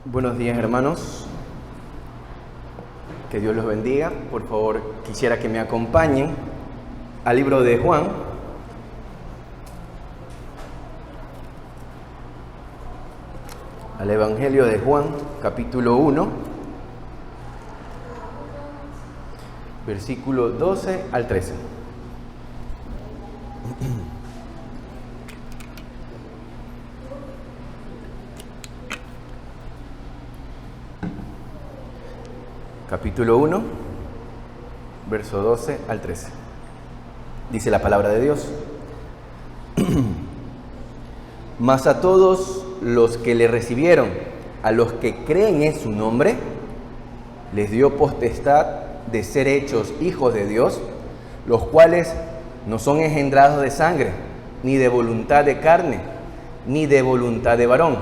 Buenos días, hermanos. Que Dios los bendiga. Por favor, quisiera que me acompañen al libro de Juan. Al Evangelio de Juan, capítulo 1, versículo 12 al 13. Capítulo 1, verso 12 al 13. Dice la palabra de Dios. Mas a todos los que le recibieron, a los que creen en su nombre, les dio potestad de ser hechos hijos de Dios, los cuales no son engendrados de sangre, ni de voluntad de carne, ni de voluntad de varón,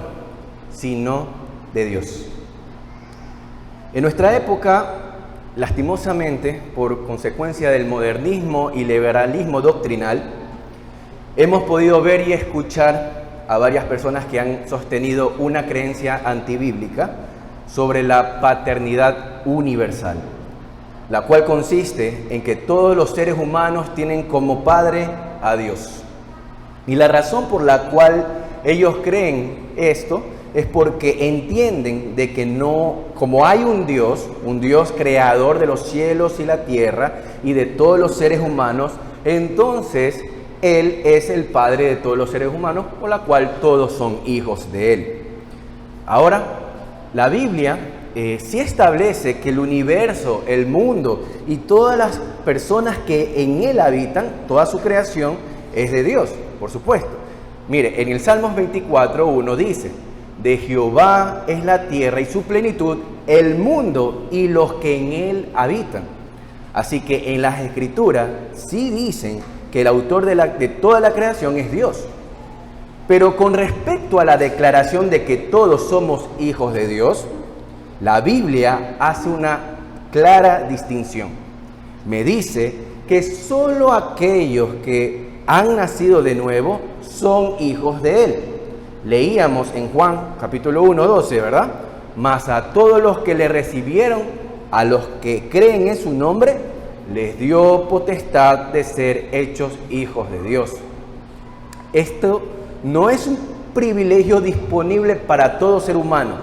sino de Dios. En nuestra época, lastimosamente, por consecuencia del modernismo y liberalismo doctrinal, hemos podido ver y escuchar a varias personas que han sostenido una creencia antibíblica sobre la paternidad universal, la cual consiste en que todos los seres humanos tienen como padre a Dios. Y la razón por la cual ellos creen esto es porque entienden de que no, como hay un Dios creador de los cielos y la tierra y de todos los seres humanos, entonces Él es el Padre de todos los seres humanos, por la cual todos son hijos de Él. Ahora, la Biblia sí establece que el universo, el mundo y todas las personas que en Él habitan, toda su creación, es de Dios, por supuesto. Mire, en el Salmos 24:1 dice: de Jehová es la tierra y su plenitud, el mundo y los que en él habitan. Así que en las Escrituras sí dicen que el autor de toda la creación es Dios. Pero con respecto a la declaración de que todos somos hijos de Dios, la Biblia hace una clara distinción. Me dice que solo aquellos que han nacido de nuevo son hijos de Él. Leíamos en Juan capítulo 1, 12, ¿verdad? Mas a todos los que le recibieron, a los que creen en su nombre, les dio potestad de ser hechos hijos de Dios. Esto no es un privilegio disponible para todo ser humano,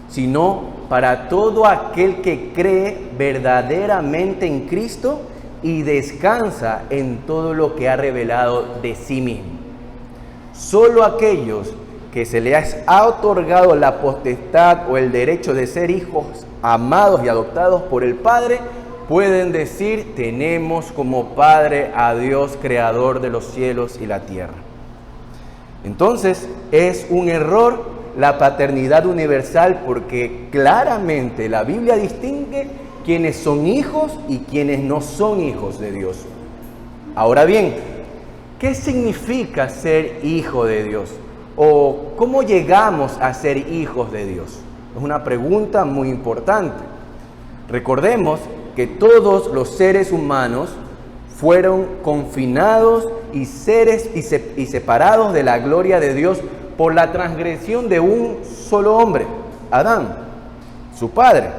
sino para todo aquel que cree verdaderamente en Cristo y descansa en todo lo que ha revelado de sí mismo. Solo aquellos que se les ha otorgado la potestad o el derecho de ser hijos amados y adoptados por el Padre, pueden decir: tenemos como Padre a Dios, creador de los cielos y la tierra. Entonces, es un error la paternidad universal, porque claramente la Biblia distingue quienes son hijos y quienes no son hijos de Dios. Ahora bien, ¿qué significa ser hijo de Dios? ¿O cómo llegamos a ser hijos de Dios? Es una pregunta muy importante. Recordemos que todos los seres humanos fueron confinados y separados de la gloria de Dios por la transgresión de un solo hombre, Adán, su padre.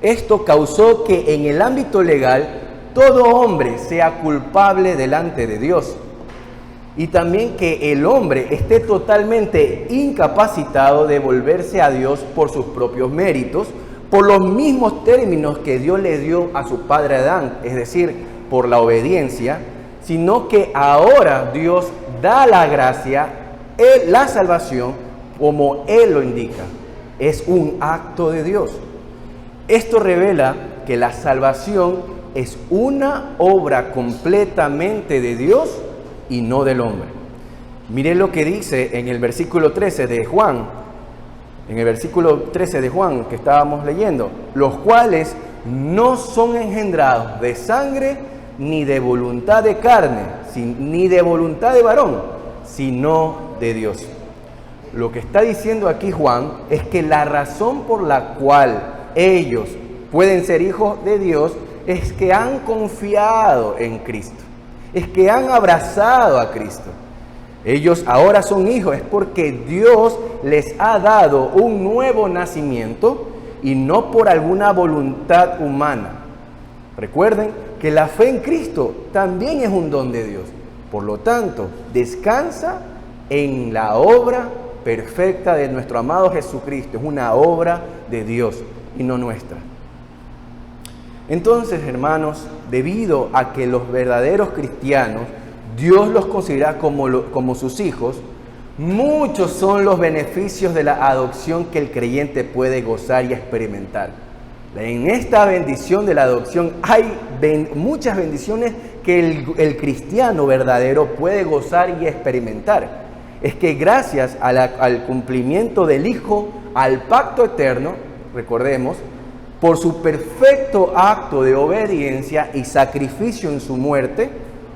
Esto causó que en el ámbito legal todo hombre sea culpable delante de Dios. Y también que el hombre esté totalmente incapacitado de volverse a Dios por sus propios méritos, por los mismos términos que Dios le dio a su padre Adán, es decir, por la obediencia, sino que ahora Dios da la gracia, la salvación, como Él lo indica. Es un acto de Dios. Esto revela que la salvación es una obra completamente de Dios y no del hombre. Miren lo que dice en el versículo 13 de Juan, que estábamos leyendo: los cuales no son engendrados de sangre, ni de voluntad de carne, ni de voluntad de varón, sino de Dios. Lo que está diciendo aquí Juan es que la razón por la cual ellos pueden ser hijos de Dios es que han confiado en Cristo, es que han abrazado a Cristo. Ellos ahora son hijos, es porque Dios les ha dado un nuevo nacimiento y no por alguna voluntad humana. Recuerden que la fe en Cristo también es un don de Dios. Por lo tanto, descansa en la obra perfecta de nuestro amado Jesucristo. Es una obra de Dios y no nuestra. Entonces, hermanos, debido a que los verdaderos cristianos, Dios los considera como sus hijos, muchos son los beneficios de la adopción que el creyente puede gozar y experimentar. En esta bendición de la adopción hay muchas bendiciones que el cristiano verdadero puede gozar y experimentar. Es que gracias al cumplimiento del Hijo, al pacto eterno, recordemos, por su perfecto acto de obediencia y sacrificio en su muerte,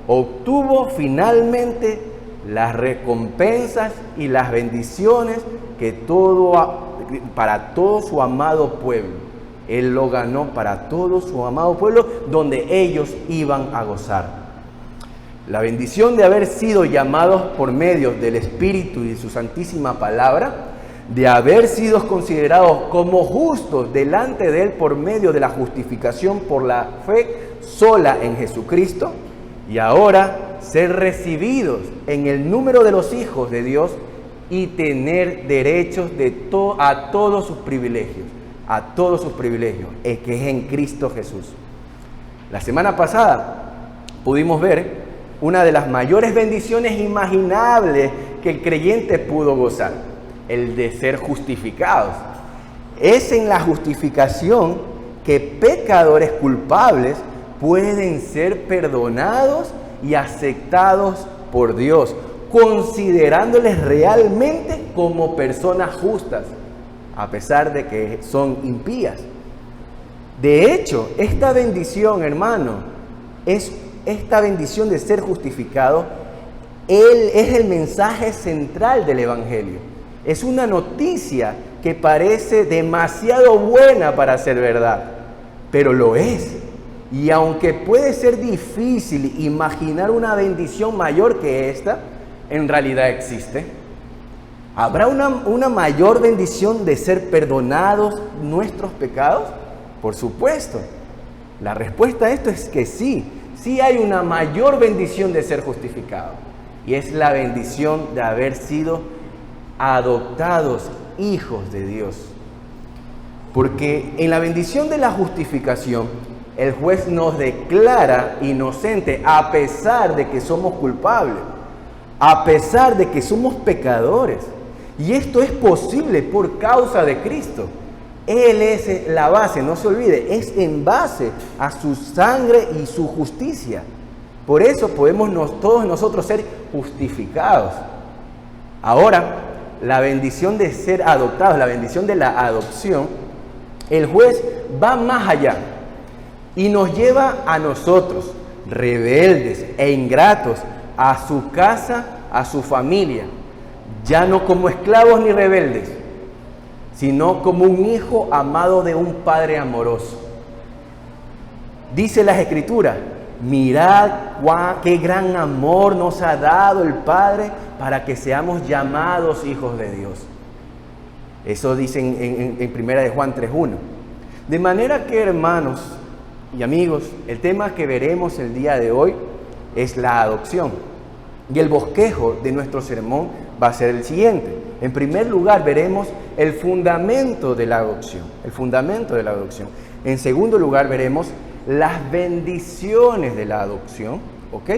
obtuvo finalmente las recompensas y las bendiciones para todo su amado pueblo. Él lo ganó para todo su amado pueblo, donde ellos iban a gozar. La bendición de haber sido llamados por medio del Espíritu y de su santísima palabra, de haber sido considerados como justos delante de Él por medio de la justificación por la fe sola en Jesucristo, y ahora ser recibidos en el número de los hijos de Dios y tener derechos a todos sus privilegios, que es en Cristo Jesús. La semana pasada pudimos ver una de las mayores bendiciones imaginables que el creyente pudo gozar, el de ser justificados. Es en la justificación que pecadores culpables pueden ser perdonados y aceptados por Dios, considerándoles realmente como personas justas, a pesar de que son impías. De hecho, esta bendición, hermano, esta bendición de ser justificado, es el mensaje central del Evangelio. Es una noticia que parece demasiado buena para ser verdad, pero lo es. Y aunque puede ser difícil imaginar una bendición mayor que esta, en realidad existe. ¿Habrá una mayor bendición de ser perdonados nuestros pecados? Por supuesto. La respuesta a esto es que sí. Sí hay una mayor bendición de ser justificado. Y es la bendición de haber sido adoptados hijos de Dios. Porque en la bendición de la justificación, el juez nos declara inocente a pesar de que somos culpables, a pesar de que somos pecadores. Y esto es posible por causa de Cristo. Él es la base, no se olvide, es en base a su sangre y su justicia. Por eso podemos todos nosotros ser justificados. Ahora, la bendición de ser adoptados, la bendición de la adopción, el juez va más allá y nos lleva a nosotros, rebeldes e ingratos, a su casa, a su familia, ya no como esclavos ni rebeldes, sino como un hijo amado de un padre amoroso. Dice las Escrituras: mirad qué gran amor nos ha dado el Padre para que seamos llamados hijos de Dios. Eso dice en Primera de Juan 3:1. De manera que, hermanos y amigos, el tema que veremos el día de hoy es la adopción. Y el bosquejo de nuestro sermón va a ser el siguiente. En primer lugar, veremos el fundamento de la adopción. En segundo lugar, veremos las bendiciones de la adopción, ¿ok?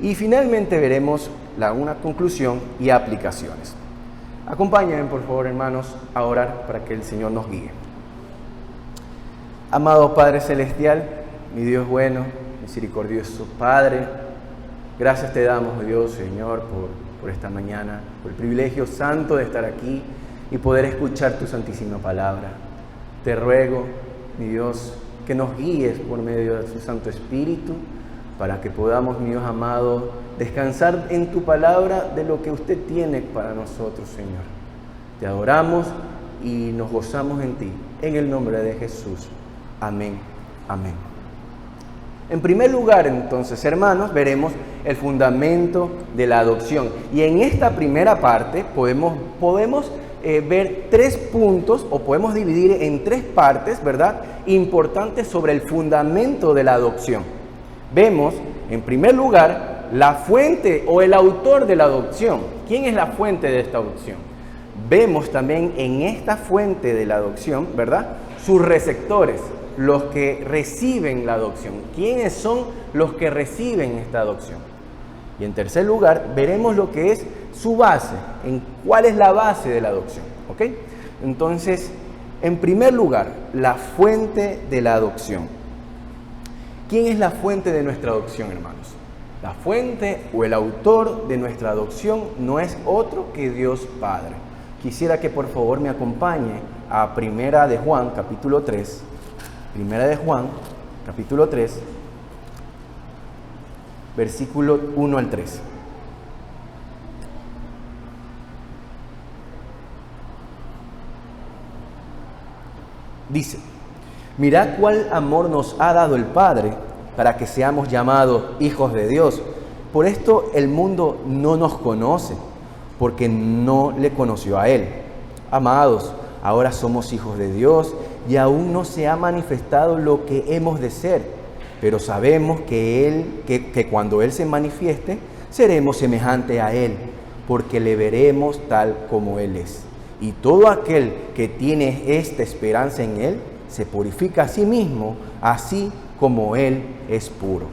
Y finalmente veremos una conclusión y aplicaciones. Acompáñenme, por favor, hermanos, a orar para que el Señor nos guíe. Amado Padre Celestial, mi Dios bueno, misericordioso Padre, gracias te damos, Dios, Señor, por esta mañana, por el privilegio santo de estar aquí y poder escuchar tu santísima palabra. Te ruego, mi Dios, que nos guíes por medio de tu Santo Espíritu, para que podamos, mi Dios amado, descansar en tu palabra de lo que usted tiene para nosotros, Señor. Te adoramos y nos gozamos en ti, en el nombre de Jesús. Amén. Amén. En primer lugar, entonces, hermanos, veremos el fundamento de la adopción. Y en esta primera parte podemos ver 3 puntos, o podemos dividir en 3 partes, ¿verdad?, importantes sobre el fundamento de la adopción. Vemos, en primer lugar, la fuente o el autor de la adopción. ¿Quién es la fuente de esta adopción? Vemos también en esta fuente de la adopción, ¿verdad?, sus receptores, los que reciben la adopción. ¿Quiénes son los que reciben esta adopción? Y en tercer lugar, veremos lo que es su base, en cuál es la base de la adopción, ¿ok? Entonces, en primer lugar, la fuente de la adopción. ¿Quién es la fuente de nuestra adopción, hermanos? La fuente o el autor de nuestra adopción no es otro que Dios Padre. Quisiera que por favor me acompañe a Primera de Juan, capítulo 3. Primera de Juan, capítulo 3, versículo 1 al 3. Dice: mirad cuál amor nos ha dado el Padre para que seamos llamados hijos de Dios. Por esto el mundo no nos conoce, porque no le conoció a Él. Amados, ahora somos hijos de Dios y aún no se ha manifestado lo que hemos de ser, pero sabemos que cuando Él se manifieste, seremos semejantes a Él, porque le veremos tal como Él es. Y todo aquel que tiene esta esperanza en Él, se purifica a sí mismo, así como Él es puro.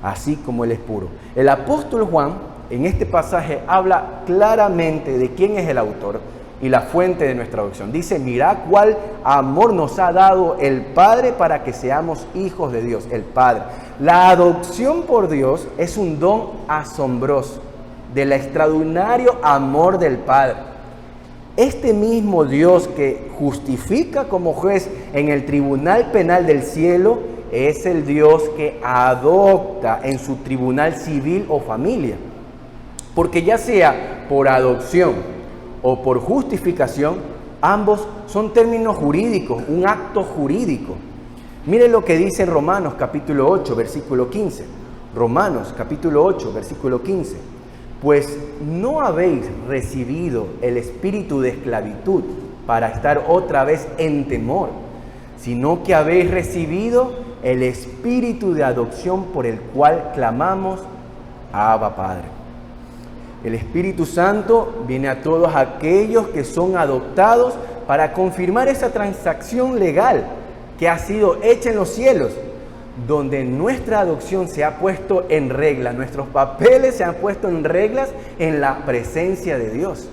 Así como Él es puro. El apóstol Juan, en este pasaje, habla claramente de quién es el autor y la fuente de nuestra adopción. Dice: mirad cuál amor nos ha dado el Padre para que seamos hijos de Dios, el Padre. La adopción por Dios es un don asombroso del extraordinario amor del Padre. Este mismo Dios que justifica como juez en el tribunal penal del cielo es el Dios que adopta en su tribunal civil o familia. Porque ya sea por adopción o por justificación, ambos son términos jurídicos, un acto jurídico. Miren lo que dice Romanos capítulo 8, versículo 15. Romanos capítulo 8, versículo 15. Pues no habéis recibido el espíritu de esclavitud para estar otra vez en temor, sino que habéis recibido el espíritu de adopción por el cual clamamos: Abba, Padre. El Espíritu Santo viene a todos aquellos que son adoptados para confirmar esa transacción legal que ha sido hecha en los cielos, donde nuestra adopción se ha puesto en regla, nuestros papeles se han puesto en reglas en la presencia de Dios.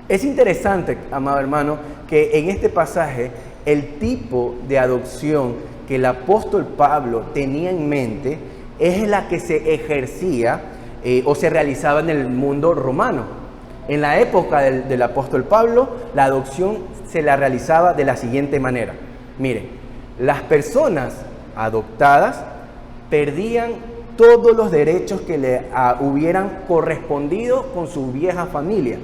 Es interesante, amado hermano, que en este pasaje el tipo de adopción que el apóstol Pablo tenía en mente es la que se ejercía o se realizaba en el mundo romano. En la época del apóstol Pablo, la adopción se la realizaba de la siguiente manera. Mire, las personas adoptadas perdían todos los derechos que le hubieran correspondido con su vieja familia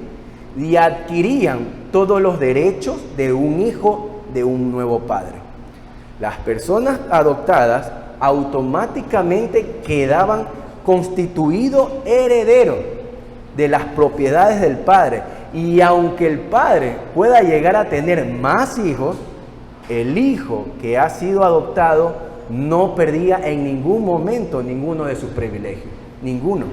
y adquirían todos los derechos de un hijo de un nuevo padre. Las personas adoptadas automáticamente quedaban constituidos herederos de las propiedades del padre, y aunque el padre pueda llegar a tener más hijos, el hijo que ha sido adoptado no perdía en ningún momento ninguno de sus privilegios, ninguno.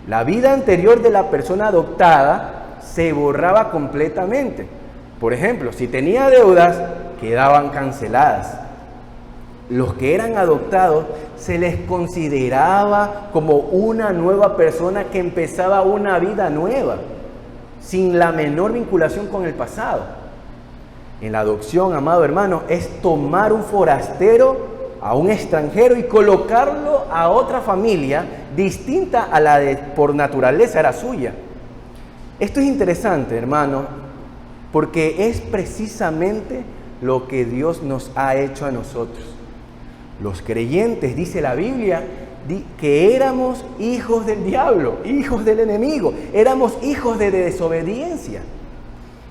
La vida anterior de la persona adoptada se borraba completamente. Por ejemplo, si tenía deudas, quedaban canceladas. Los que eran adoptados se les consideraba como una nueva persona que empezaba una vida nueva, sin la menor vinculación con el pasado. En la adopción, amado hermano, es tomar un forastero, a un extranjero, y colocarlo a otra familia distinta a la de por naturaleza era suya. Esto es interesante, hermano, porque es precisamente lo que Dios nos ha hecho a nosotros. Los creyentes, dice la Biblia, que éramos hijos del diablo, hijos del enemigo, éramos hijos de desobediencia,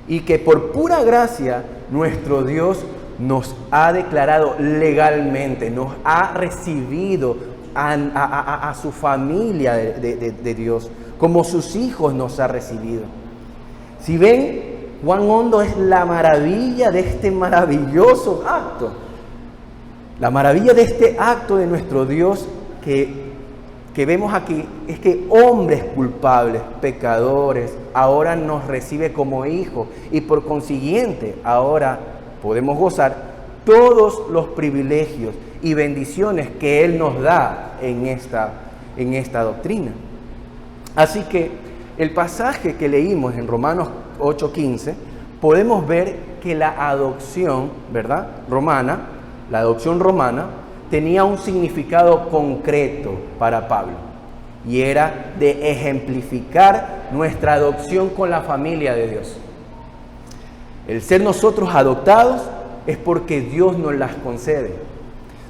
y que por pura gracia nuestro Dios nos ha declarado legalmente, nos ha recibido a su familia de Dios, como sus hijos nos ha recibido. Si ven, cuán hondo es la maravilla de este maravilloso acto. La maravilla de este acto de nuestro Dios que vemos aquí es que hombres culpables, pecadores, ahora nos recibe como hijos y por consiguiente ahora podemos gozar todos los privilegios y bendiciones que Él nos da en esta doctrina. Así que el pasaje que leímos en Romanos 8:15, podemos ver que la adopción, ¿verdad?, la adopción romana, tenía un significado concreto para Pablo, y era de ejemplificar nuestra adopción con la familia de Dios. El ser nosotros adoptados es porque Dios nos las concede,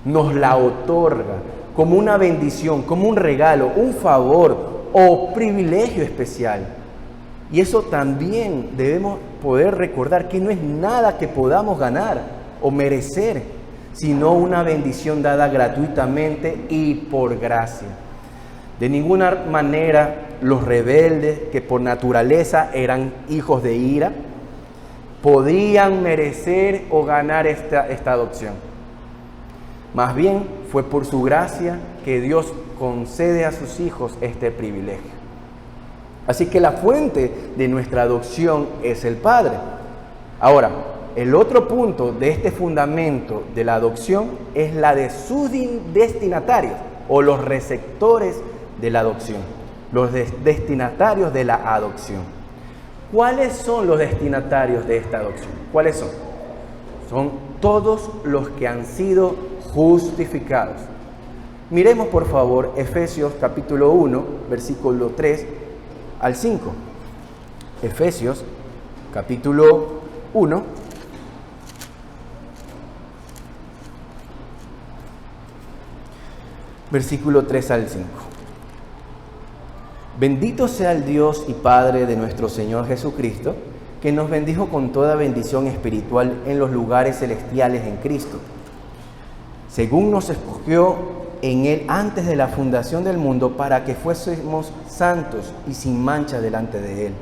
nos la otorga como una bendición, como un regalo, un favor o privilegio especial. Y eso también debemos poder recordar que no es nada que podamos ganar o merecer, sino una bendición dada gratuitamente y por gracia. De ninguna manera los rebeldes, que por naturaleza eran hijos de ira, podían merecer o ganar esta adopción. Más bien fue por su gracia que Dios concede a sus hijos este privilegio. Así que la fuente de nuestra adopción es el Padre. Ahora, el otro punto de este fundamento de la adopción es la de sus destinatarios o los receptores de la adopción, los destinatarios de la adopción. ¿Cuáles son los destinatarios de esta adopción? ¿Cuáles son? Son todos los que han sido justificados. Miremos por favor Efesios capítulo 1, versículo 3 al 5. Efesios capítulo 1, versículo 3 al 5. Bendito sea el Dios y Padre de nuestro Señor Jesucristo, que nos bendijo con toda bendición espiritual en los lugares celestiales en Cristo, según nos escogió en Él antes de la fundación del mundo, para que fuésemos santos y sin mancha delante de Él,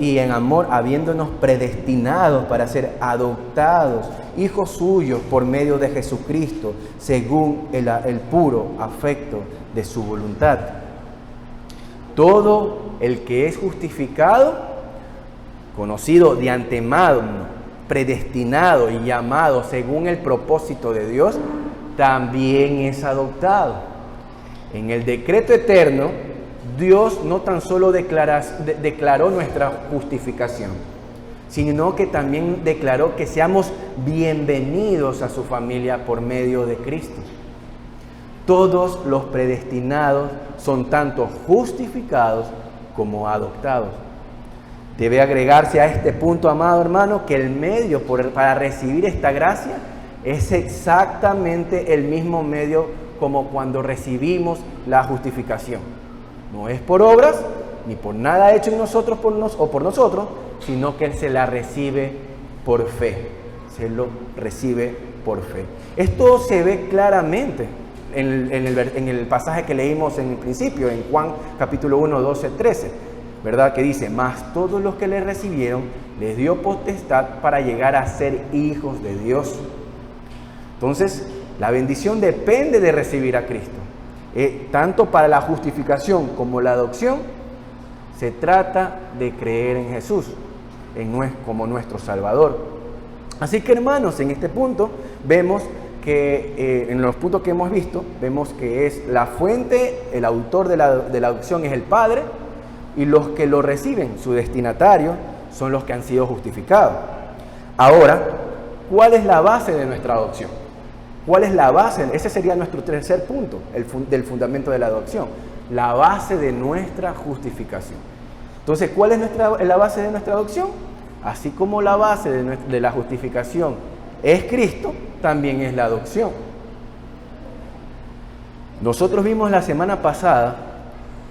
y en amor habiéndonos predestinados para ser adoptados hijos suyos por medio de Jesucristo, según el puro afecto de su voluntad. Todo el que es justificado, conocido de antemano, predestinado y llamado según el propósito de Dios, también es adoptado. En el decreto eterno, Dios no tan solo declaró nuestra justificación, sino que también declaró que seamos bienvenidos a su familia por medio de Cristo. Todos los predestinados son tanto justificados como adoptados. Debe agregarse a este punto, amado hermano, que el medio para recibir esta gracia es exactamente el mismo medio como cuando recibimos la justificación. No es por obras, ni por nada hecho en nosotros o por nosotros, sino que se la recibe por fe. Se lo recibe por fe. Esto se ve claramente en el pasaje que leímos en el principio, en Juan capítulo 1, 12, 13, ¿verdad? Que dice, mas todos los que le recibieron, les dio potestad para llegar a ser hijos de Dios. Entonces, la bendición depende de recibir a Cristo. Tanto para la justificación como la adopción, se trata de creer en Jesús como nuestro Salvador. Así que, hermanos, en este punto vemos que en los puntos que hemos visto, vemos que es la fuente, el autor de la adopción es el Padre, y los que lo reciben, su destinatario, son los que han sido justificados. Ahora, ¿cuál es la base de nuestra adopción? ¿Cuál es la base? Ese sería nuestro tercer punto del fundamento de la adopción, la base de nuestra justificación. Entonces, ¿cuál es la base de nuestra adopción? Así como la base de la justificación es Cristo, también es la adopción. Nosotros vimos la semana pasada,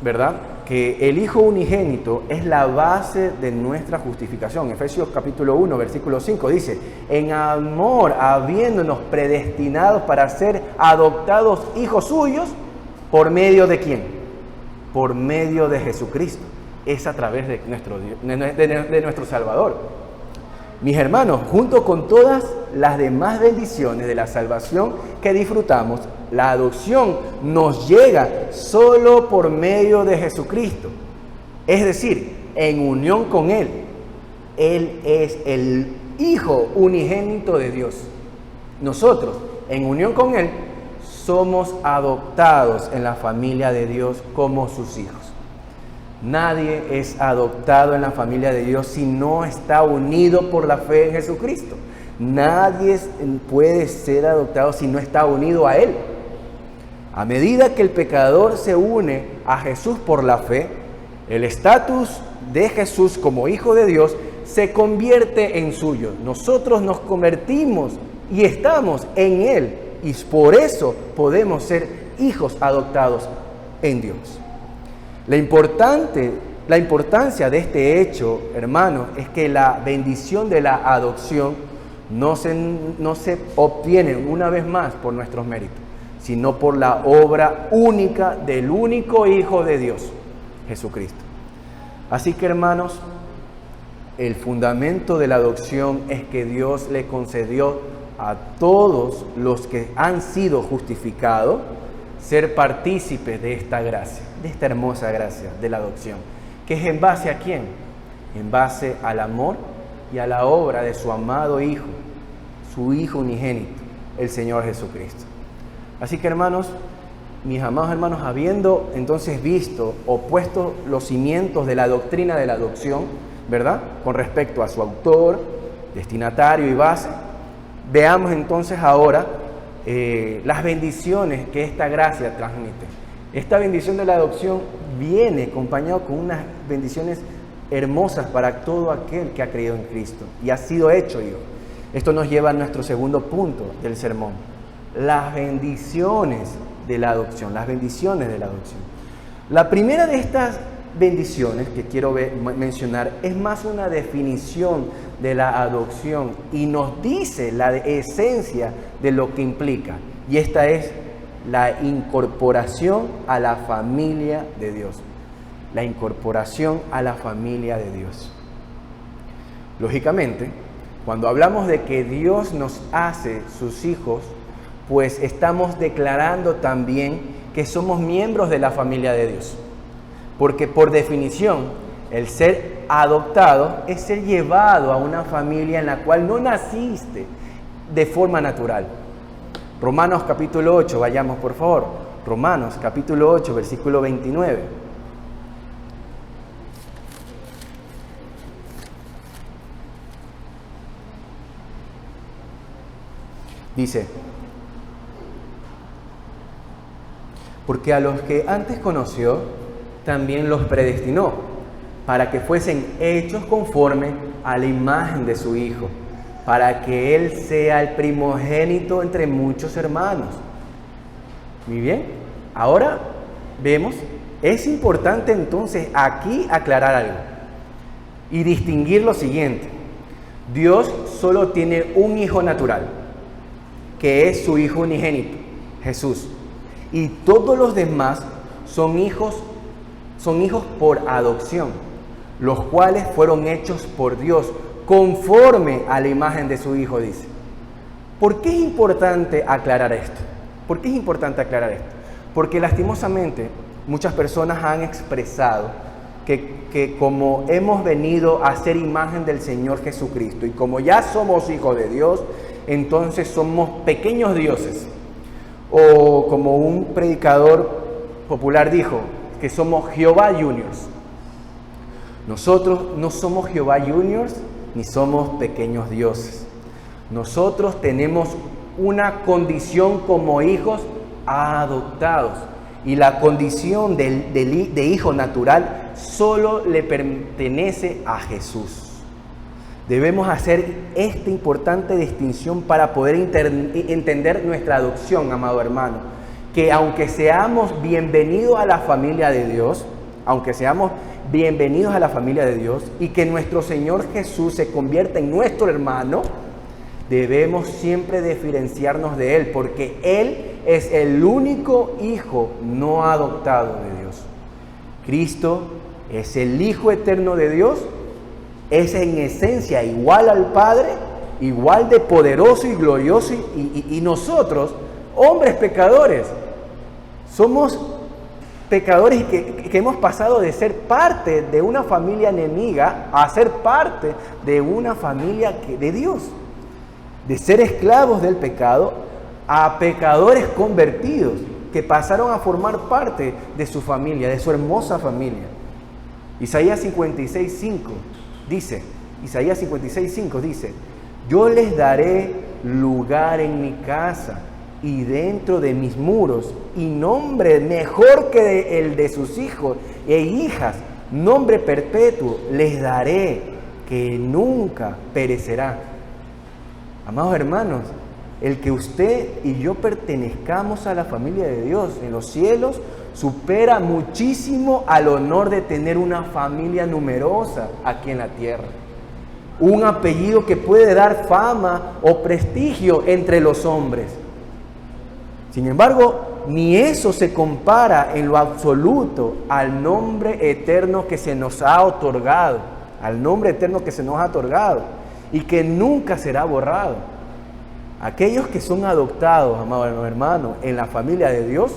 ¿verdad?, que el Hijo unigénito es la base de nuestra justificación. Efesios capítulo 1, versículo 5 dice: en amor, habiéndonos predestinados para ser adoptados hijos suyos, ¿por medio de quién? Por medio de Jesucristo. Es a través de nuestro Salvador. Mis hermanos, junto con todas las demás bendiciones de la salvación que disfrutamos, la adopción nos llega solo por medio de Jesucristo. Es decir, en unión con Él. Él es el Hijo unigénito de Dios. Nosotros, en unión con Él, somos adoptados en la familia de Dios como sus hijos. Nadie es adoptado en la familia de Dios si no está unido por la fe en Jesucristo. Nadie puede ser adoptado si no está unido a Él. A medida que el pecador se une a Jesús por la fe, el estatus de Jesús como Hijo de Dios se convierte en suyo. Nosotros nos convertimos y estamos en Él, y por eso podemos ser hijos adoptados en Dios. La importancia de este hecho, hermanos, es que la bendición de la adopción no se obtiene una vez más por nuestros méritos, sino por la obra única del único Hijo de Dios, Jesucristo. Así que, hermanos, el fundamento de la adopción es que Dios le concedió a todos los que han sido justificados ser partícipes de esta gracia, de esta hermosa gracia de la adopción, que es en base a ¿quién? En base al amor y a la obra de su amado Hijo, su Hijo unigénito, el Señor Jesucristo. Así que, hermanos, mis amados hermanos, habiendo entonces visto o puesto los cimientos de la doctrina de la adopción, ¿verdad?, con respecto a su autor, destinatario y base, veamos entonces ahora las bendiciones que esta gracia transmite. Esta bendición de la adopción viene acompañado con unas bendiciones hermosas para todo aquel que ha creído en Cristo y ha sido hecho hijo. Esto nos lleva a nuestro segundo punto del sermón: las bendiciones de la adopción, las bendiciones de la adopción. La primera de estas bendiciones que quiero mencionar es más una definición de la adopción y nos dice la esencia de lo que implica, y esta es la incorporación a la familia de Dios. La incorporación a la familia de Dios. Lógicamente, cuando hablamos de que Dios nos hace sus hijos, pues estamos declarando también que somos miembros de la familia de Dios. Porque por definición, el ser adoptado es ser llevado a una familia en la cual no naciste de forma natural. Romanos capítulo 8, vayamos por favor. Romanos capítulo 8, versículo 29. Dice: porque a los que antes conoció, también los predestinó, para que fuesen hechos conforme a la imagen de su Hijo, para que Él sea el primogénito entre muchos hermanos. Muy bien, ahora vemos, es importante entonces aquí aclarar algo y distinguir lo siguiente. Dios solo tiene un hijo natural, que es su Hijo unigénito, Jesús. Y todos los demás son hijos por adopción, los cuales fueron hechos por Dios conforme a la imagen de su Hijo, dice. ¿Por qué es importante aclarar esto? ¿Por qué es importante aclarar esto? Porque lastimosamente muchas personas han expresado que como hemos venido a ser imagen del Señor Jesucristo y como ya somos hijos de Dios, entonces somos pequeños dioses. O como un predicador popular dijo, que somos Jehová Juniors. Nosotros no somos Jehová Juniors ni somos pequeños dioses. Nosotros tenemos una condición como hijos adoptados. Y la condición de hijo natural solo le pertenece a Jesús. Debemos hacer esta importante distinción para poder entender nuestra adopción, amado hermano. Que aunque seamos bienvenidos a la familia de Dios, aunque seamos bienvenidos a la familia de Dios y que nuestro Señor Jesús se convierta en nuestro hermano, debemos siempre diferenciarnos de Él, porque Él es el único Hijo no adoptado de Dios. Cristo es el Hijo eterno de Dios, es en esencia igual al Padre, igual de poderoso y glorioso, y nosotros, hombres pecadores, somos pecadores que hemos pasado de ser parte de una familia enemiga a ser parte de una familia de Dios, de ser esclavos del pecado a pecadores convertidos que pasaron a formar parte de su familia, de su hermosa familia. Isaías 56:5 dice, yo les daré lugar en mi casa y dentro de mis muros, y nombre mejor que el de sus hijos e hijas, nombre perpetuo les daré, que nunca perecerá. Amados hermanos, el que usted y yo pertenezcamos a la familia de Dios en los cielos supera muchísimo al honor de tener una familia numerosa aquí en la tierra. Un apellido que puede dar fama o prestigio entre los hombres. Sin embargo, ni eso se compara en lo absoluto al nombre eterno que se nos ha otorgado, y que nunca será borrado. Aquellos que son adoptados, amados hermanos, en la familia de Dios,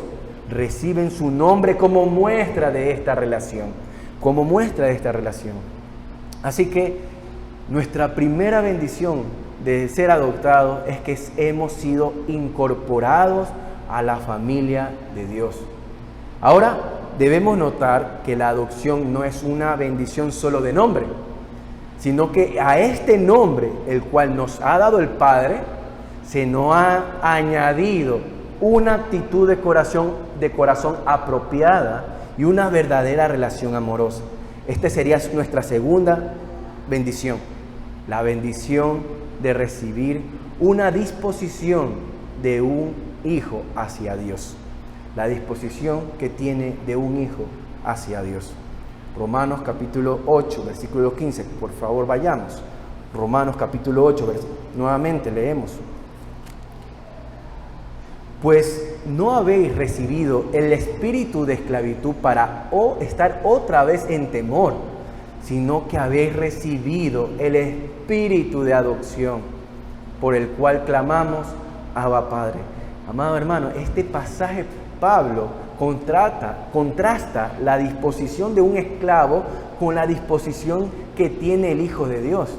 reciben su nombre como muestra de esta relación, Así que nuestra primera bendición de ser adoptados es que hemos sido incorporados a la familia de Dios. Ahora debemos notar que la adopción no es una bendición solo de nombre, sino que a este nombre, el cual nos ha dado el Padre, se nos ha añadido una actitud de corazón apropiada y una verdadera relación amorosa. Esta sería nuestra segunda bendición, la bendición de recibir una disposición de un hijo hacia Dios. La disposición que tiene de un hijo hacia Dios. Romanos capítulo 8, versículo 15. Por favor, vayamos. Romanos capítulo 8, nuevamente leemos. Pues no habéis recibido el espíritu de esclavitud para estar otra vez en temor, sino que habéis recibido el espíritu de adopción, por el cual clamamos, Abba Padre. Amado hermano, este pasaje Pablo contrasta la disposición de un esclavo con la disposición que tiene el Hijo de Dios.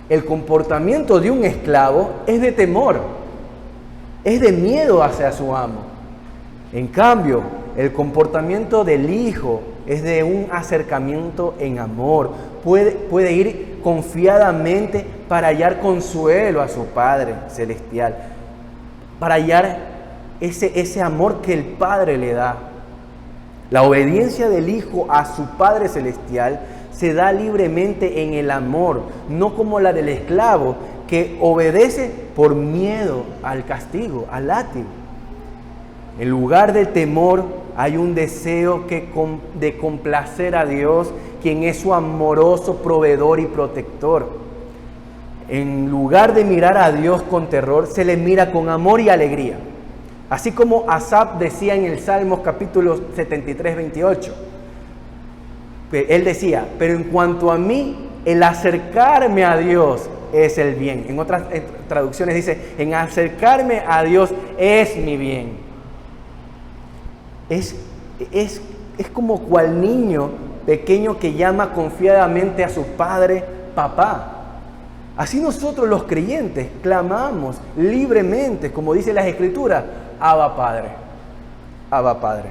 El comportamiento de un esclavo es de temor, es de miedo hacia su amo. En cambio, el comportamiento del Hijo es de un acercamiento en amor. Puede ir confiadamente para hallar consuelo a su Padre Celestial, para hallar ese amor que el Padre le da. La obediencia del Hijo a su Padre Celestial se da libremente en el amor, no como la del esclavo, que obedece por miedo al castigo, al látigo. En lugar de temor, hay un deseo de complacer a Dios, quien es su amoroso proveedor y protector. En lugar de mirar a Dios con terror, se le mira con amor y alegría. Así como Asaf decía en el Salmos capítulo 73, 28. Él decía, pero en cuanto a mí, el acercarme a Dios es el bien. En otras traducciones dice, en acercarme a Dios es mi bien. Es como cual niño pequeño que llama confiadamente a su padre, papá. Así nosotros los creyentes clamamos libremente, como dice las Escrituras, Abba Padre, Abba Padre.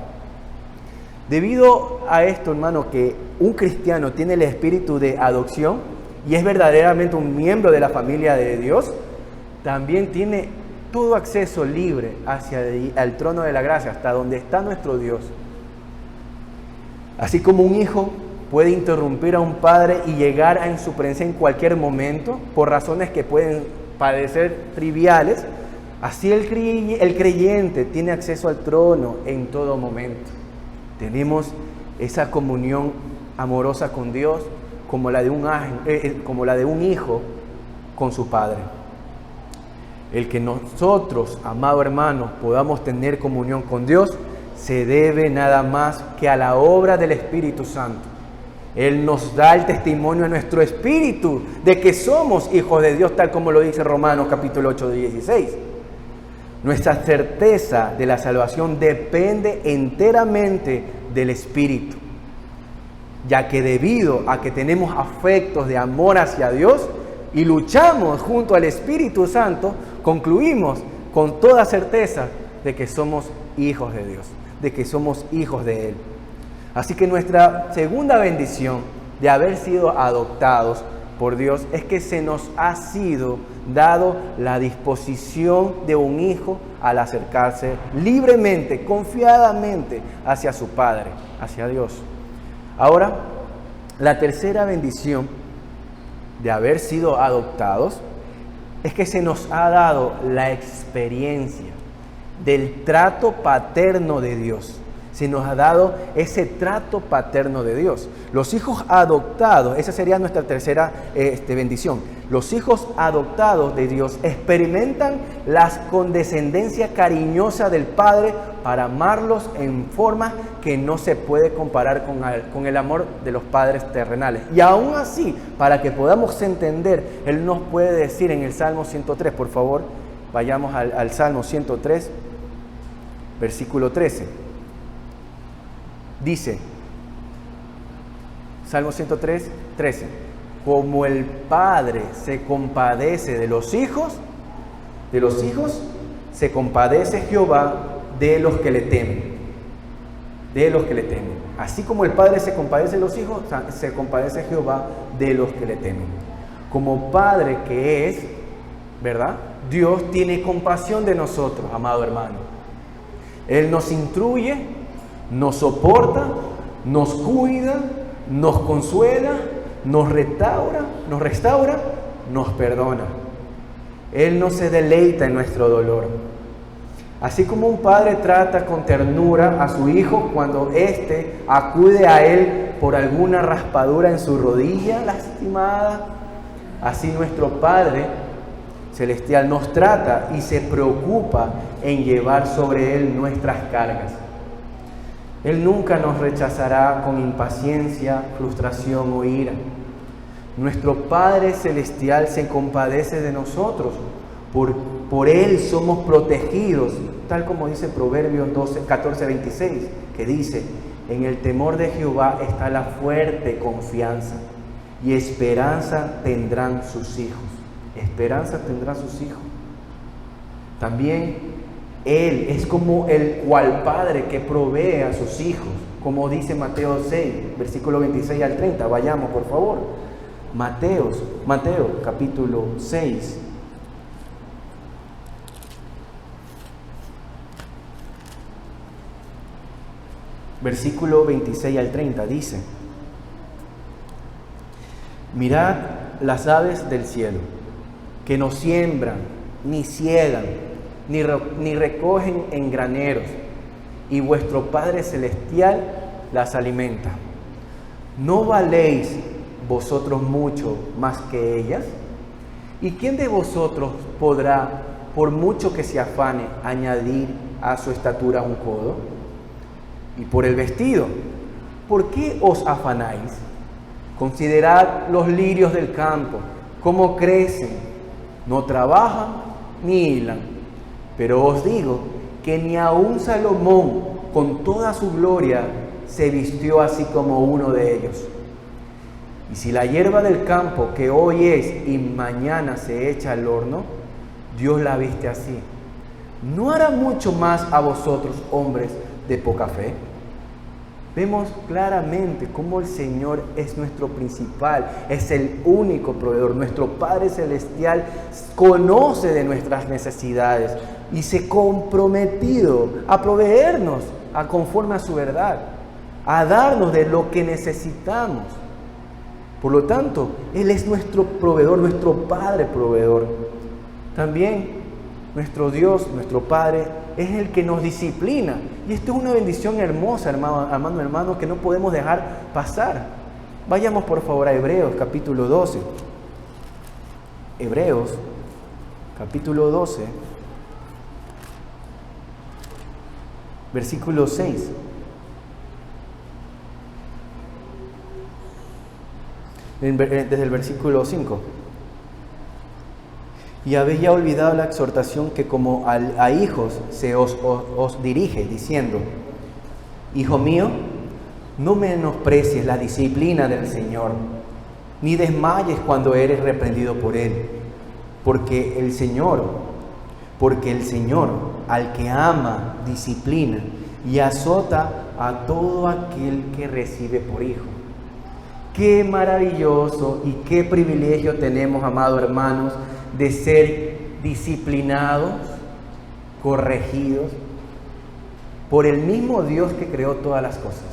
Debido a esto, hermano, que un cristiano tiene el espíritu de adopción y es verdaderamente un miembro de la familia de Dios, también tiene todo acceso libre hacia el trono de la gracia, hasta donde está nuestro Dios. Así como un hijo puede interrumpir a un padre y llegar en su presencia en cualquier momento, por razones que pueden parecer triviales, así el creyente tiene acceso al trono en todo momento. Tenemos esa comunión amorosa con Dios como la de un hijo con su Padre. El que nosotros, amado hermano, podamos tener comunión con Dios se debe nada más que a la obra del Espíritu Santo. Él nos da el testimonio a nuestro espíritu de que somos hijos de Dios, tal como lo dice Romanos capítulo 8, 16. Nuestra certeza de la salvación depende enteramente del Espíritu, ya que debido a que tenemos afectos de amor hacia Dios y luchamos junto al Espíritu Santo, concluimos con toda certeza de que somos hijos de Dios, de que somos hijos de Él. Así que nuestra segunda bendición de haber sido adoptados por Dios es que se nos ha sido dado la disposición de un hijo al acercarse libremente, confiadamente hacia su Padre, hacia Dios. Ahora, la tercera bendición de haber sido adoptados es que se nos ha dado la experiencia del trato paterno de Dios. Se nos ha dado ese trato paterno de Dios. Los hijos adoptados, esa sería nuestra tercera bendición. Los hijos adoptados de Dios experimentan la condescendencia cariñosa del Padre para amarlos en forma que no se puede comparar con el amor de los padres terrenales. Y aún así, para que podamos entender, Él nos puede decir en el Salmo 103, por favor, vayamos al Salmo 103, versículo 13. Dice, Salmo 103, 13, como el Padre se compadece de los hijos, se compadece Jehová de los que le temen. De los que le temen. Así como el Padre se compadece de los hijos, se compadece Jehová de los que le temen. Como Padre que es, ¿verdad? Dios tiene compasión de nosotros, amado hermano. Él nos instruye, nos soporta, nos cuida, nos consuela, nos restaura, nos perdona. Él no se deleita en nuestro dolor. Así como un padre trata con ternura a su hijo cuando éste acude a él por alguna raspadura en su rodilla lastimada, así nuestro Padre Celestial nos trata y se preocupa en llevar sobre él nuestras cargas. Él nunca nos rechazará con impaciencia, frustración o ira. Nuestro Padre Celestial se compadece de nosotros. Por Él somos protegidos, tal como dice Proverbios 14:26, que dice, en el temor de Jehová está la fuerte confianza y esperanza tendrán sus hijos. Esperanza tendrán sus hijos. También Él es como el cual padre que provee a sus hijos, como dice Mateo 6, versículo 26 al 30. Vayamos, por favor. Mateo capítulo 6. Versículo 26 al 30 dice: mirad las aves del cielo, que no siembran, ni ciegan, ni recogen en graneros, y vuestro Padre Celestial las alimenta. ¿No valéis vosotros mucho más que ellas? ¿Y quién de vosotros podrá, por mucho que se afane, añadir a su estatura un codo? Y por el vestido, ¿por qué os afanáis? Considerad los lirios del campo, cómo crecen, no trabajan ni hilan. Pero os digo que ni aun Salomón, con toda su gloria, se vistió así como uno de ellos. Y si la hierba del campo, que hoy es y mañana se echa al horno, Dios la viste así, ¿no hará mucho más a vosotros, hombres de poca fe? Vemos claramente cómo el Señor es nuestro principal, es el único proveedor. Nuestro Padre Celestial conoce de nuestras necesidades y se ha comprometido a proveernos conforme a su verdad, a darnos de lo que necesitamos. Por lo tanto, Él es nuestro proveedor, nuestro Padre proveedor. También nuestro Dios, nuestro Padre, es el que nos disciplina. Y esto es una bendición hermosa, hermano, que no podemos dejar pasar. Vayamos por favor a Hebreos capítulo 12. Hebreos capítulo 12, versículo 6. Desde el versículo 5. Y habéis ya olvidado la exhortación que como a hijos se os dirige, diciendo: Hijo mío, no menosprecies la disciplina del Señor, ni desmayes cuando eres reprendido por Él, porque el Señor al que ama disciplina y azota a todo aquel que recibe por hijo. Qué maravilloso y qué privilegio tenemos, amados hermanos, de ser disciplinados, corregidos por el mismo Dios que creó todas las cosas.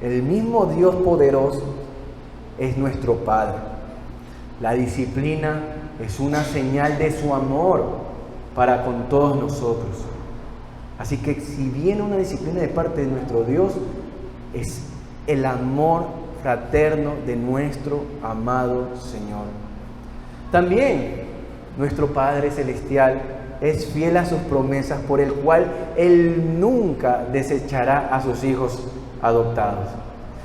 El mismo Dios poderoso es nuestro Padre. La disciplina es una señal de su amor para con todos nosotros. Así que si viene una disciplina de parte de nuestro Dios, es el amor fraterno de nuestro amado Señor. También nuestro Padre Celestial es fiel a sus promesas, por el cual Él nunca desechará a sus hijos adoptados,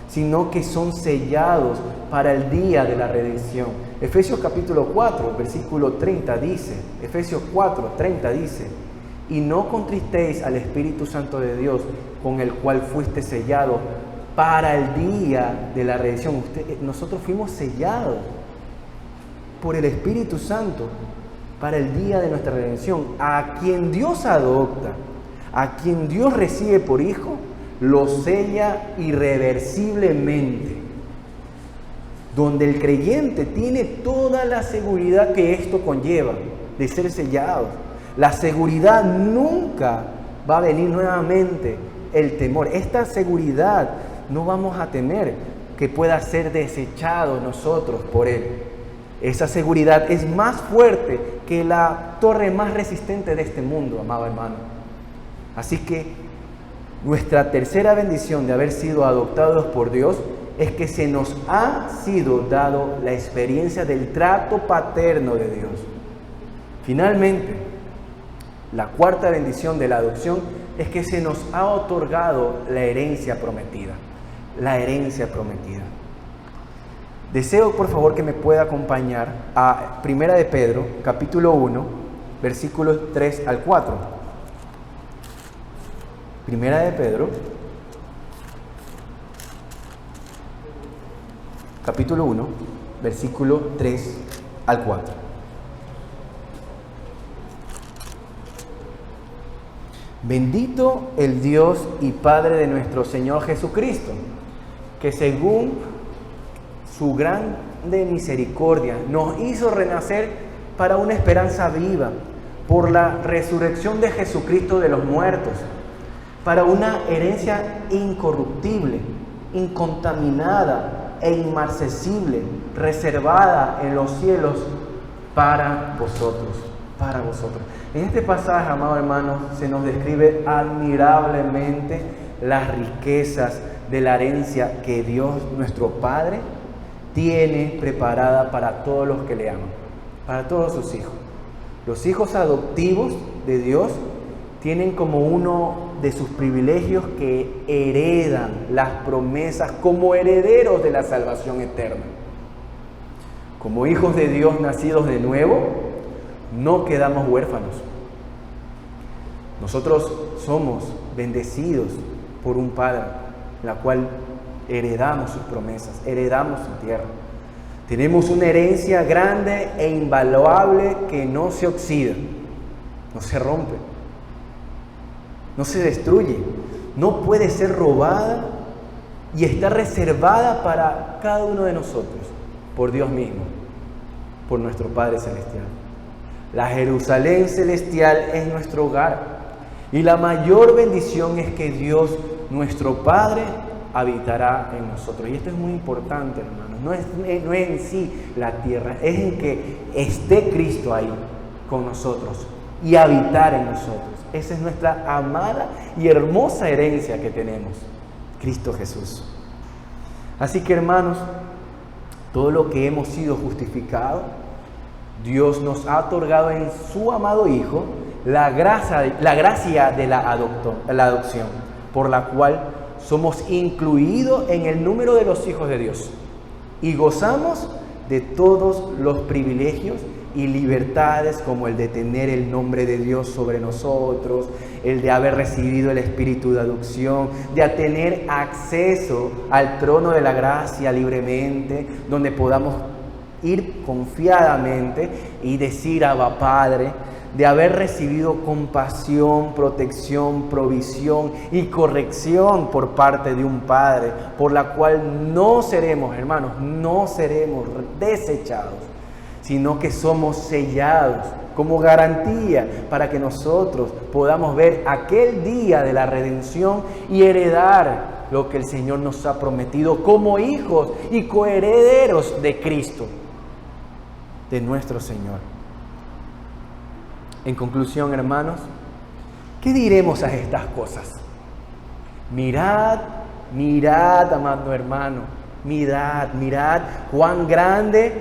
sino que son sellados para el día de la redención. Efesios capítulo 4, versículo 30 dice, Efesios 4, 30 dice: y no contristéis al Espíritu Santo de Dios, con el cual fuiste sellado para el día de la redención. Nosotros fuimos sellados por el Espíritu Santo para el día de nuestra redención. A quien Dios adopta, a quien Dios recibe por hijo, lo sella irreversiblemente. Donde el creyente tiene toda la seguridad que esto conlleva de ser sellado. La seguridad, nunca va a venir nuevamente el temor. Esta seguridad no vamos a temer que pueda ser desechado nosotros por Él. Esa seguridad es más fuerte que la torre más resistente de este mundo, amado hermano. Así que nuestra tercera bendición de haber sido adoptados por Dios es que se nos ha sido dado la experiencia del trato paterno de Dios. Finalmente, la cuarta bendición de la adopción es que se nos ha otorgado la herencia prometida. La herencia prometida. Deseo, por favor, que me pueda acompañar a 1 de Pedro, capítulo 1, versículos 3 al 4. 1 de Pedro, capítulo 1, versículo 3 al 4. Bendito el Dios y Padre de nuestro Señor Jesucristo, que según su grande misericordia nos hizo renacer para una esperanza viva por la resurrección de Jesucristo de los muertos, para una herencia incorruptible, incontaminada e inmarcesible, reservada en los cielos para vosotros, para vosotros. En este pasaje, amados hermanos, se nos describe admirablemente las riquezas de la herencia que Dios, nuestro Padre, tiene preparada para todos los que le aman, para todos sus hijos. Los hijos adoptivos de Dios tienen como uno de sus privilegios que heredan las promesas como herederos de la salvación eterna. Como hijos de Dios nacidos de nuevo, no quedamos huérfanos. Nosotros somos bendecidos por un Padre, la cual heredamos sus promesas, heredamos su tierra. Tenemos una herencia grande e invaluable que no se oxida, no se rompe, no se destruye, no puede ser robada y está reservada para cada uno de nosotros por Dios mismo, por nuestro Padre Celestial. La Jerusalén celestial es nuestro hogar y la mayor bendición es que Dios, nuestro Padre, habitará en nosotros. Y esto es muy importante, hermanos. No es en sí la tierra, es en que esté Cristo ahí con nosotros y habitar en nosotros. Esa es nuestra amada y hermosa herencia que tenemos, Cristo Jesús. Así que, hermanos, todo lo que hemos sido justificados, Dios nos ha otorgado en su amado Hijo la gracia de la adopción, por la cual somos incluidos en el número de los hijos de Dios y gozamos de todos los privilegios y libertades, como el de tener el nombre de Dios sobre nosotros, el de haber recibido el espíritu de adopción, de tener acceso al trono de la gracia libremente, donde podamos ir confiadamente y decir: Abba, Padre, de haber recibido compasión, protección, provisión y corrección por parte de un Padre, por la cual no seremos, hermanos, no seremos desechados, sino que somos sellados como garantía para que nosotros podamos ver aquel día de la redención y heredar lo que el Señor nos ha prometido como hijos y coherederos de Cristo, de nuestro Señor. En conclusión, hermanos, ¿qué diremos a estas cosas? Mirad, amado hermano, mirad cuán grande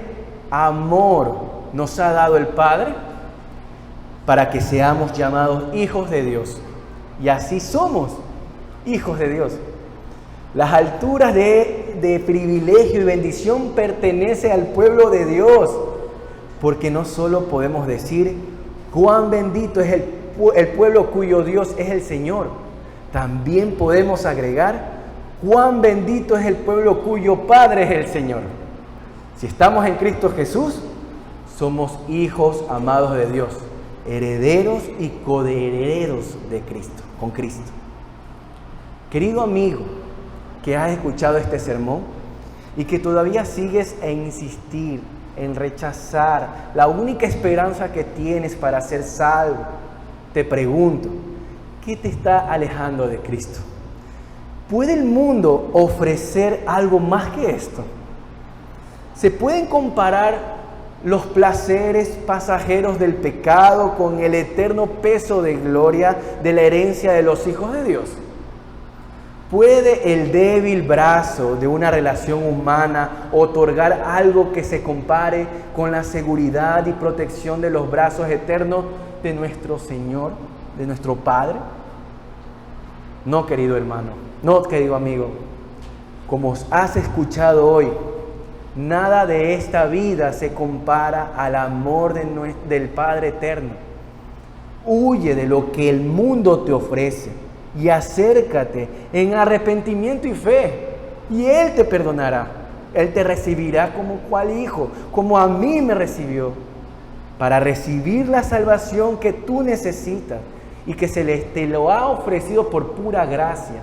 amor nos ha dado el Padre para que seamos llamados hijos de Dios. Y así somos hijos de Dios. Las alturas de privilegio y bendición pertenecen al pueblo de Dios, porque no solo podemos decir cuán bendito es el pueblo cuyo Dios es el Señor, también podemos agregar cuán bendito es el pueblo cuyo Padre es el Señor. Si estamos en Cristo Jesús, somos hijos amados de Dios, herederos y coherederos de Cristo, con Cristo. Querido amigo que has escuchado este sermón y que todavía sigues en insistir en rechazar la única esperanza que tienes para ser salvo, te pregunto, ¿qué te está alejando de Cristo? ¿Puede el mundo ofrecer algo más que esto? ¿Se pueden comparar los placeres pasajeros del pecado con el eterno peso de gloria de la herencia de los hijos de Dios? ¿Puede el débil brazo de una relación humana otorgar algo que se compare con la seguridad y protección de los brazos eternos de nuestro Señor, de nuestro Padre? No, querido hermano, no, querido amigo. Como has escuchado hoy, nada de esta vida se compara al amor del Padre eterno. Huye de lo que el mundo te ofrece y acércate en arrepentimiento y fe, y Él te perdonará. Él te recibirá como cual hijo, como a mí me recibió, para recibir la salvación que tú necesitas y que te lo ha ofrecido por pura gracia.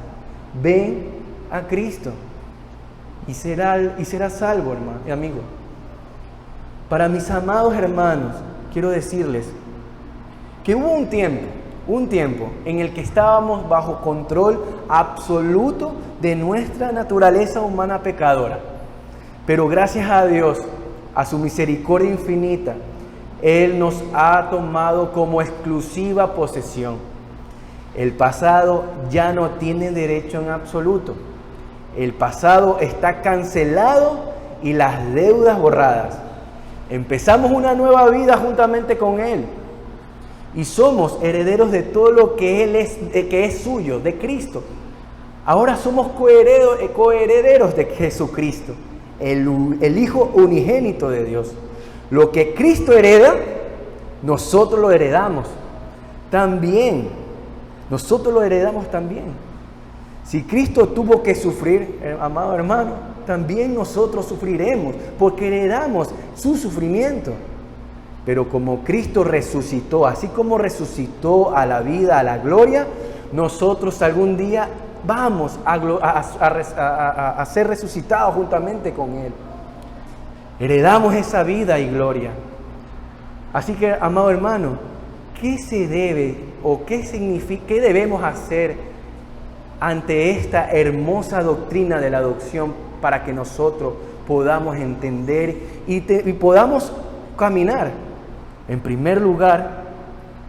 Ven a Cristo y serás salvo, hermano y amigo. Para mis amados hermanos, quiero decirles que hubo un tiempo en el que estábamos bajo control absoluto de nuestra naturaleza humana pecadora. Pero gracias a Dios, a su misericordia infinita, Él nos ha tomado como exclusiva posesión. El pasado ya no tiene derecho en absoluto. El pasado está cancelado y las deudas borradas. Empezamos una nueva vida juntamente con Él. Y somos herederos de todo lo que Él es, que es suyo, de Cristo. Ahora somos coherederos de Jesucristo, el Hijo unigénito de Dios. Lo que Cristo hereda, nosotros lo heredamos también. Nosotros lo heredamos también. Si Cristo tuvo que sufrir, amado hermano, también nosotros sufriremos, porque heredamos su sufrimiento. Pero como Cristo resucitó, así como resucitó a la vida, a la gloria, nosotros algún día vamos a ser resucitados juntamente con Él. Heredamos esa vida y gloria. Así que, amado hermano, ¿qué se debe o qué significa, qué debemos hacer ante esta hermosa doctrina de la adopción para que nosotros podamos entender y podamos caminar? En primer lugar,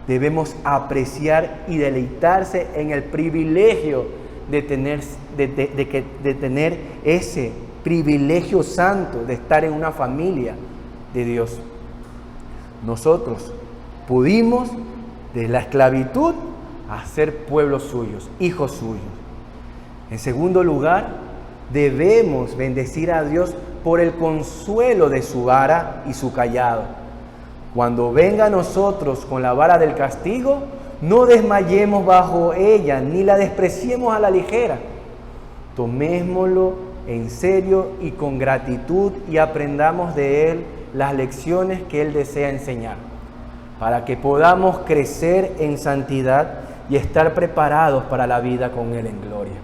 debemos apreciar y deleitarse en el privilegio de tener ese privilegio santo de estar en una familia de Dios. Nosotros pudimos de la esclavitud a ser pueblos suyos, hijos suyos. En segundo lugar, debemos bendecir a Dios por el consuelo de su vara y su cayado. Cuando venga a nosotros con la vara del castigo, no desmayemos bajo ella, ni la despreciemos a la ligera. Tomémoslo en serio y con gratitud y aprendamos de Él las lecciones que Él desea enseñar, para que podamos crecer en santidad y estar preparados para la vida con Él en gloria.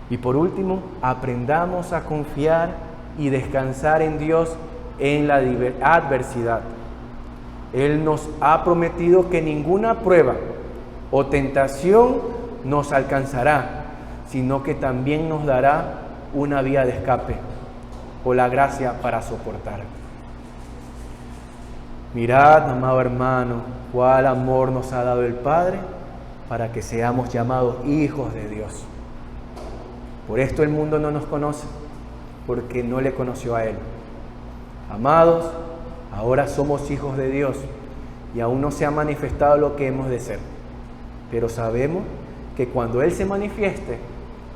Y por último, aprendamos a confiar y descansar en Dios en la adversidad. Él nos ha prometido que ninguna prueba o tentación nos alcanzará, sino que también nos dará una vía de escape o la gracia para soportar. Mirad, amado hermano, cuál amor nos ha dado el Padre para que seamos llamados hijos de Dios. Por esto el mundo no nos conoce, porque no le conoció a Él. Amados, ahora somos hijos de Dios y aún no se ha manifestado lo que hemos de ser. Pero sabemos que cuando Él se manifieste,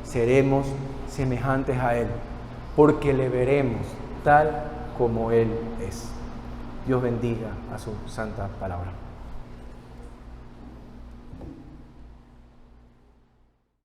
seremos semejantes a Él, porque le veremos tal como Él es. Dios bendiga a su santa palabra.